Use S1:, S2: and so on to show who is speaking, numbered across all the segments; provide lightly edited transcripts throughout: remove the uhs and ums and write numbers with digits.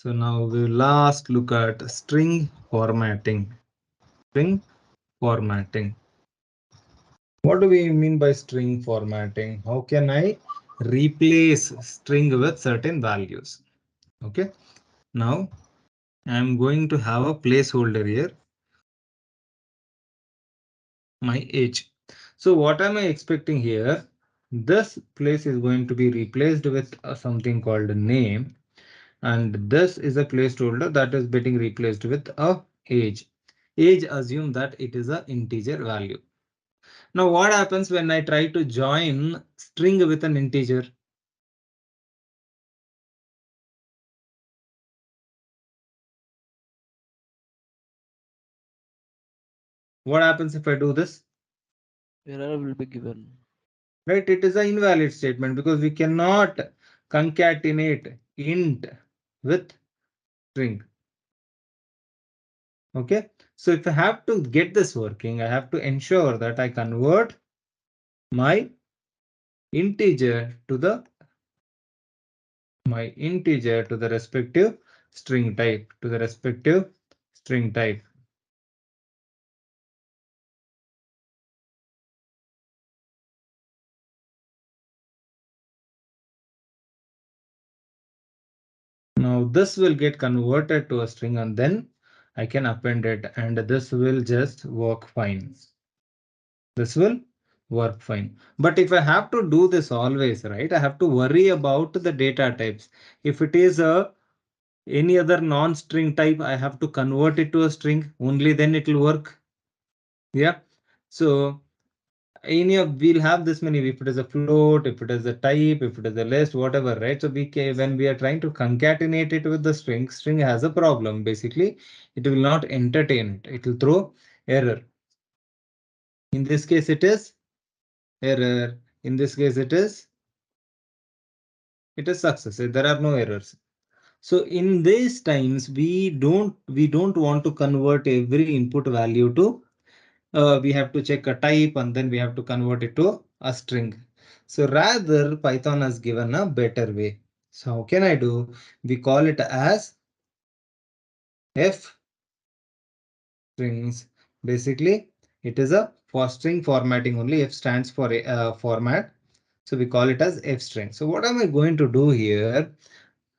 S1: So now we'll last look at string formatting. String formatting. What do we mean by string formatting? How can I replace string with certain values? Okay. Now I'm going to have a placeholder here, my age. So what am I expecting here? This place is going to be replaced with something called a name, and this is a placeholder that is getting replaced with a age. Age, assume that it is an integer value. Now what happens when I try to join string with an integer? What happens if I do this?
S2: Error will be given.
S1: Right, it is an invalid statement because we cannot concatenate int with string. Okay, so if I have to get this working, I have to ensure that I convert my integer to the respective string type, Now this will get converted to a string and then I can append it, and this will just work fine. This will work fine. But if I have to do this always, right, I have to worry about the data types. If it is a any other non-string type, I have to convert it to a string. Only then it will work. Yeah. So we'll have this many, if it is a float, if it is a type, if it is a list, whatever, right? So when we are trying to concatenate it with the string has a problem. Basically, it will not entertain it. It will throw error. In this case, it is error. In this case, it is success. There are no errors. So in these times, we don't want to convert every input value to we have to check a type and then we have to convert it to a string. So rather, Python has given a better way. So how can I do? We call it as f strings. Basically, it is a for string formatting only. F stands for a format. So we call it as f string. So what am I going to do here?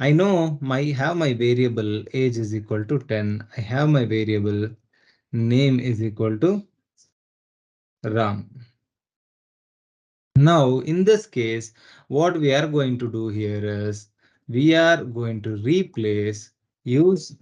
S1: I know my variable age is equal to 10. I have my variable name is equal to Ram. Now, in this case, what we are going to do here is we are going to use,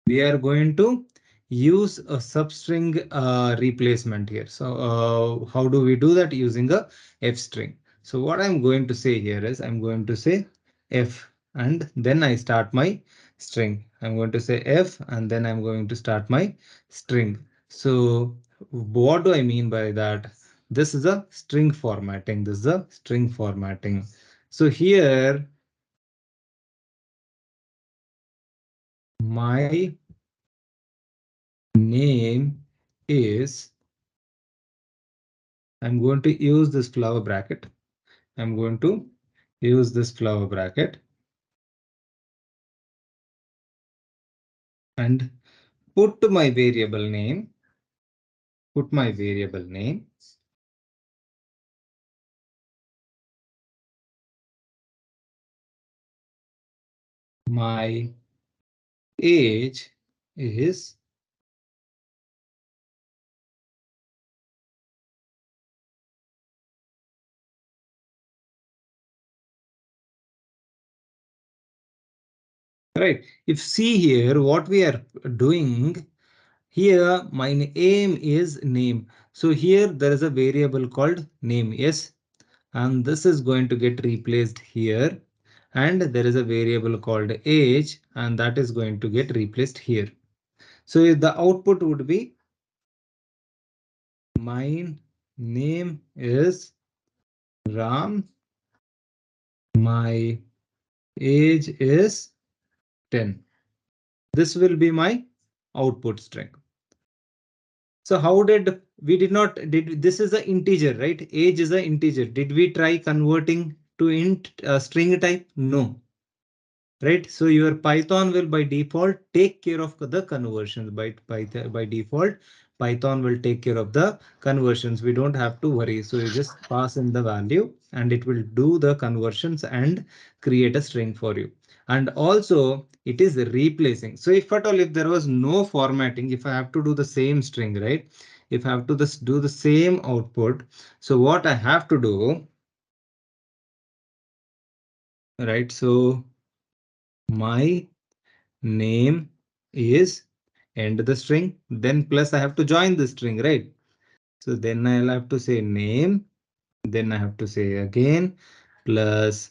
S1: we are going to use a substring replacement here. So how do we do that? Using a f string. So what I'm going to say here is I'm going to say f and then I start my string. I'm going to say f and then I'm going to start my string. So what do I mean by that? This is a string formatting. This is a string formatting. So here my name is, I'm going to use this flower bracket. I'm going to use this flower bracket and put my variable name, put my variable name, my age is right. If see here what we are doing here, my aim is name. So here there is a variable called name. Yes. And this is going to get replaced here. And there is a variable called age and that is going to get replaced here. So the output would be my name is Ram. My age is 10. This will be my output string. So how did we did not did this is an integer, right? Age is an integer. Did we try converting to int string type? No. right? So your Python will by default take care of the conversions. By default, Python will take care of the conversions. We don't have to worry. So you just pass in the value and it will do the conversions and create a string for you. And also it is replacing. So if at all, if there was no formatting, if I have to do the same string, right? If I have to do the same output, so what I have to do, right? So my name is end the string, then plus I have to join the string, right? So then I'll have to say name, then I have to say again plus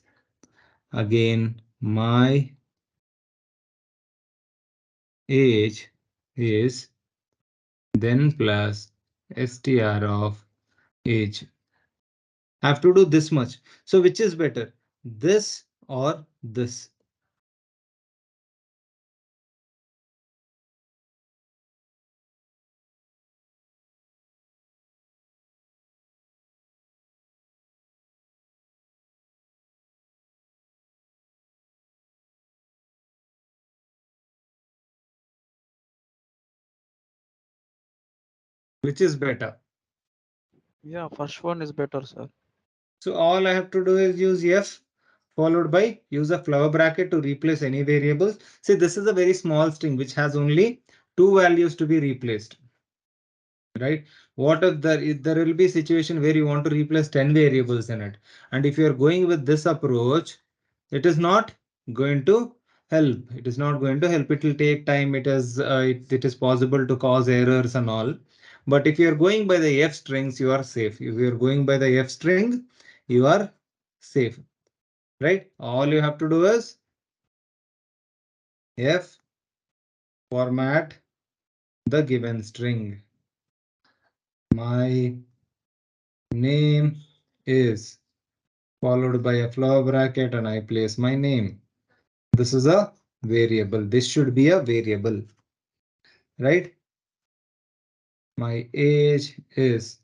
S1: again my age is, then plus str of age. I have to do this much. So which is better, this or this? Which is better?
S2: Yeah, first one is better, sir.
S1: So all I have to do is use f followed by use a flower bracket to replace any variables. See, this is a very small string which has only two values to be replaced, right? What if there will be a situation where you want to replace 10 variables in it? And if you're going with this approach, it is not going to help. It is not going to help. It will take time. It is possible to cause errors and all. But if you're going by the f strings, you are safe. If you're going by the f string, you are safe, right? All you have to do is f format the given string. My name is followed by a flower bracket and I place my name. This is a variable. This should be a variable, right? My age is,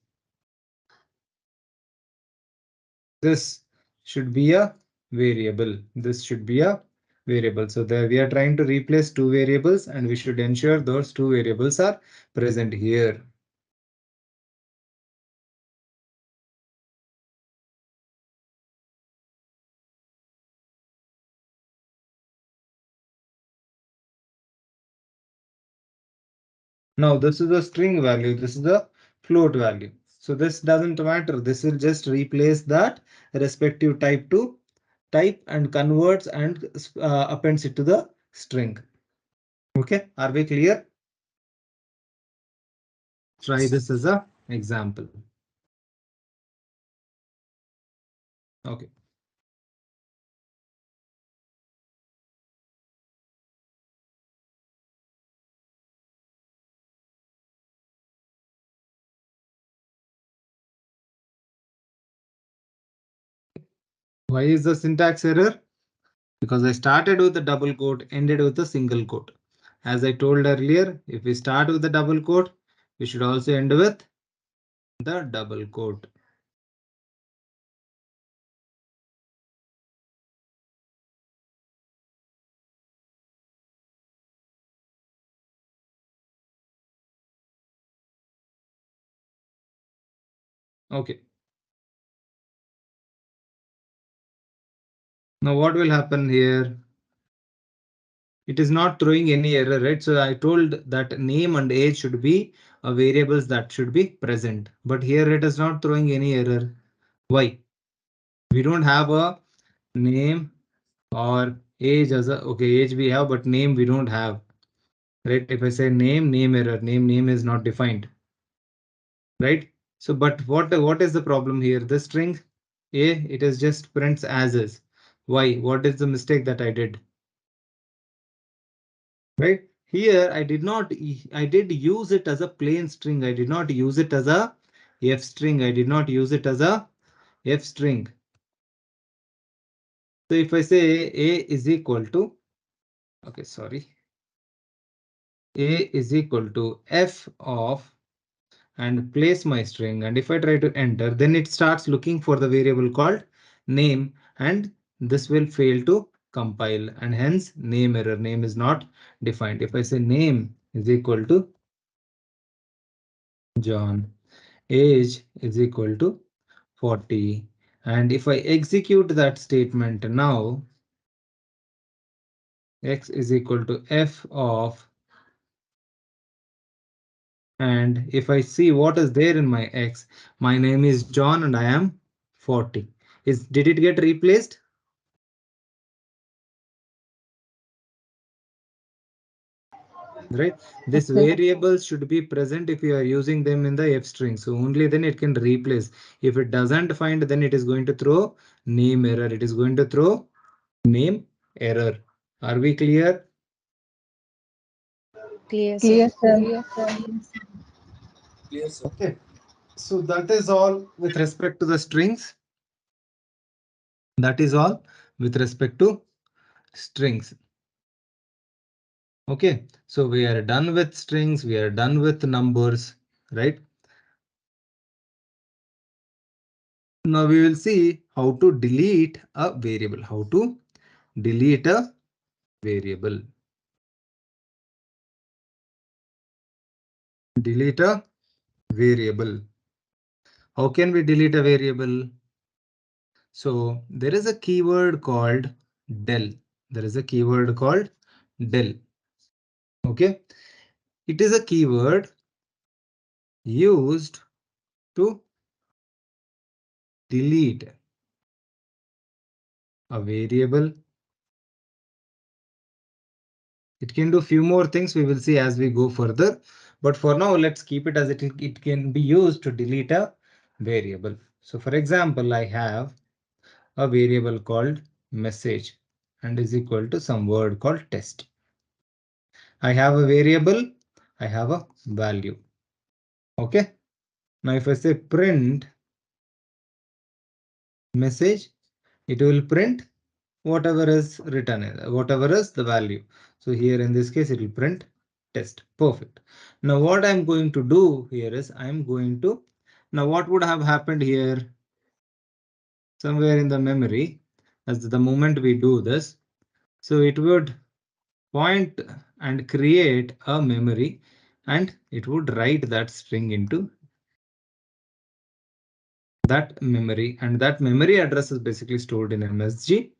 S1: this should be a variable. This should be a variable. So there we are trying to replace two variables and we should ensure those two variables are present here. Now this is a string value. This is the float value. So this doesn't matter. This will just replace that respective type to type and converts and appends it to the string. Okay, are we clear? Try this as a example. Okay. Why is the syntax error? Because I started with a double quote, ended with a single quote. As I told earlier, if we start with the double quote, we should also end with the double quote. Okay. Now what will happen here? It is not throwing any error, right? So I told that name and age should be variables that should be present, but here it is not throwing any error. Why? We don't have a name or age as a, okay, age we have, but name we don't have, right? If I say name, name error, name is not defined, right? So, but what is the problem here? The string a, it is just prints as is. Why? What is the mistake that I did? Right here, I did use it as a plain string. I did not use it as a f string. I did not use it as a f string. So if I say a is equal to, okay, sorry, a is equal to f of and place my string, and if I try to enter, then it starts looking for the variable called name and this will fail to compile, and hence name error. Name is not defined. If I say name is equal to John, age is equal to 40, and if I execute that statement now, x is equal to f of, and if I see what is there in my x, my name is John and I am 40. Did it get replaced? Right, this variable should be present if you are using them in the f string, so only then it can replace. If it doesn't find, then it is going to throw name error. It is going to throw name error. Are we clear?
S3: Clear, sir.
S4: Clear, sir.
S1: Yes. Okay, so that is all with respect to the strings. That is all with respect to strings. Okay, so we are done with strings, we are done with numbers, right? Now we will see how to delete a variable. How to delete a variable. Delete a variable. How can we delete a variable? So there is a keyword called del. There is a keyword called del. Okay, it is a keyword used to delete a variable. It can do few more things, we will see as we go further. But for now, let's keep it as it can be used to delete a variable. So for example, I have a variable called message and is equal to some word called test. I have a variable, I have a value. Okay. Now if I say print message, it will print whatever is written, whatever is the value. So here in this case, it will print test. Perfect. Now what I'm going to do here is now what would have happened here? Somewhere in the memory, as the moment we do this, so it would point and create a memory and it would write that string into that memory, and that memory address is basically stored in MSG.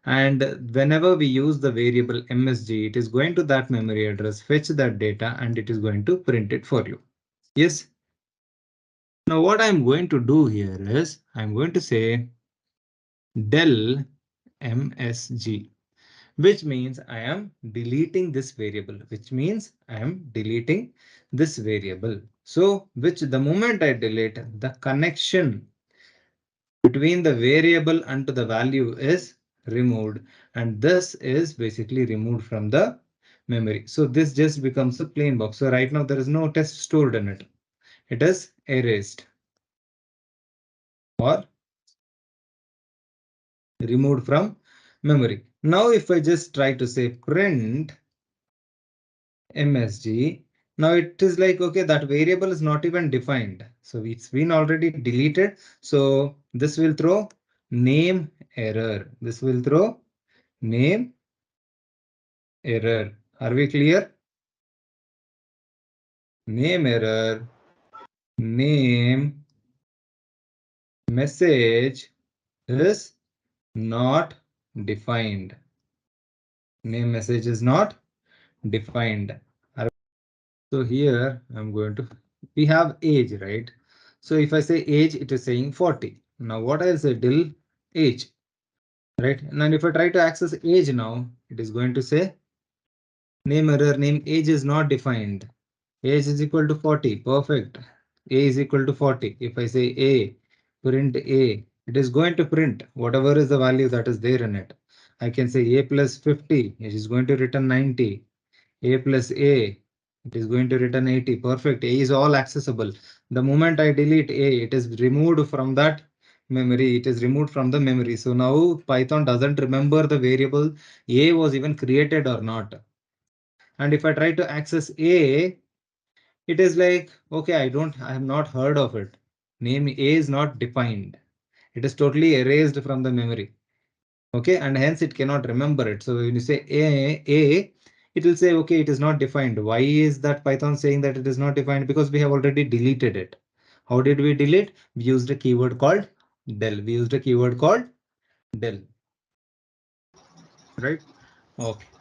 S1: And whenever we use the variable MSG, it is going to that memory address, fetch that data, and it is going to print it for you. Yes. Now what I'm going to do here is I'm going to say del MSG, which means I am deleting this variable, which means I am deleting this variable. So which the moment I delete, the connection between the variable and to the value is removed, and this is basically removed from the memory. So this just becomes a plain box. So right now there is no test stored in it. It is erased or removed from memory. Now if I just try to say print MSG, now it is like, okay, that variable is not even defined. So it's been already deleted. So this will throw name error. This will throw name error. Are we clear? Name error, name message is not defined. Name message is not defined. So here I'm going to, we have age, right? So if I say age, it is saying 40. Now what I'll say till age, right? And then if I try to access age now, it is going to say name error, name age is not defined. Age is equal to 40. Perfect. A is equal to 40. If I say A, print A, it is going to print whatever is the value that is there in it. I can say A plus 50, it is going to return 90. A plus A, it is going to return 80. Perfect. A is all accessible. The moment I delete A, it is removed from that memory. It is removed from the memory. So now Python doesn't remember the variable A was even created or not. And if I try to access A, it is like, okay, I have not heard of it. Name A is not defined. It is totally erased from the memory. Okay, and hence it cannot remember it. So when you say a, it will say, okay, it is not defined. Why is that Python saying that it is not defined? Because we have already deleted it. How did we delete? We used a keyword called del. We used a keyword called del. Right? Okay.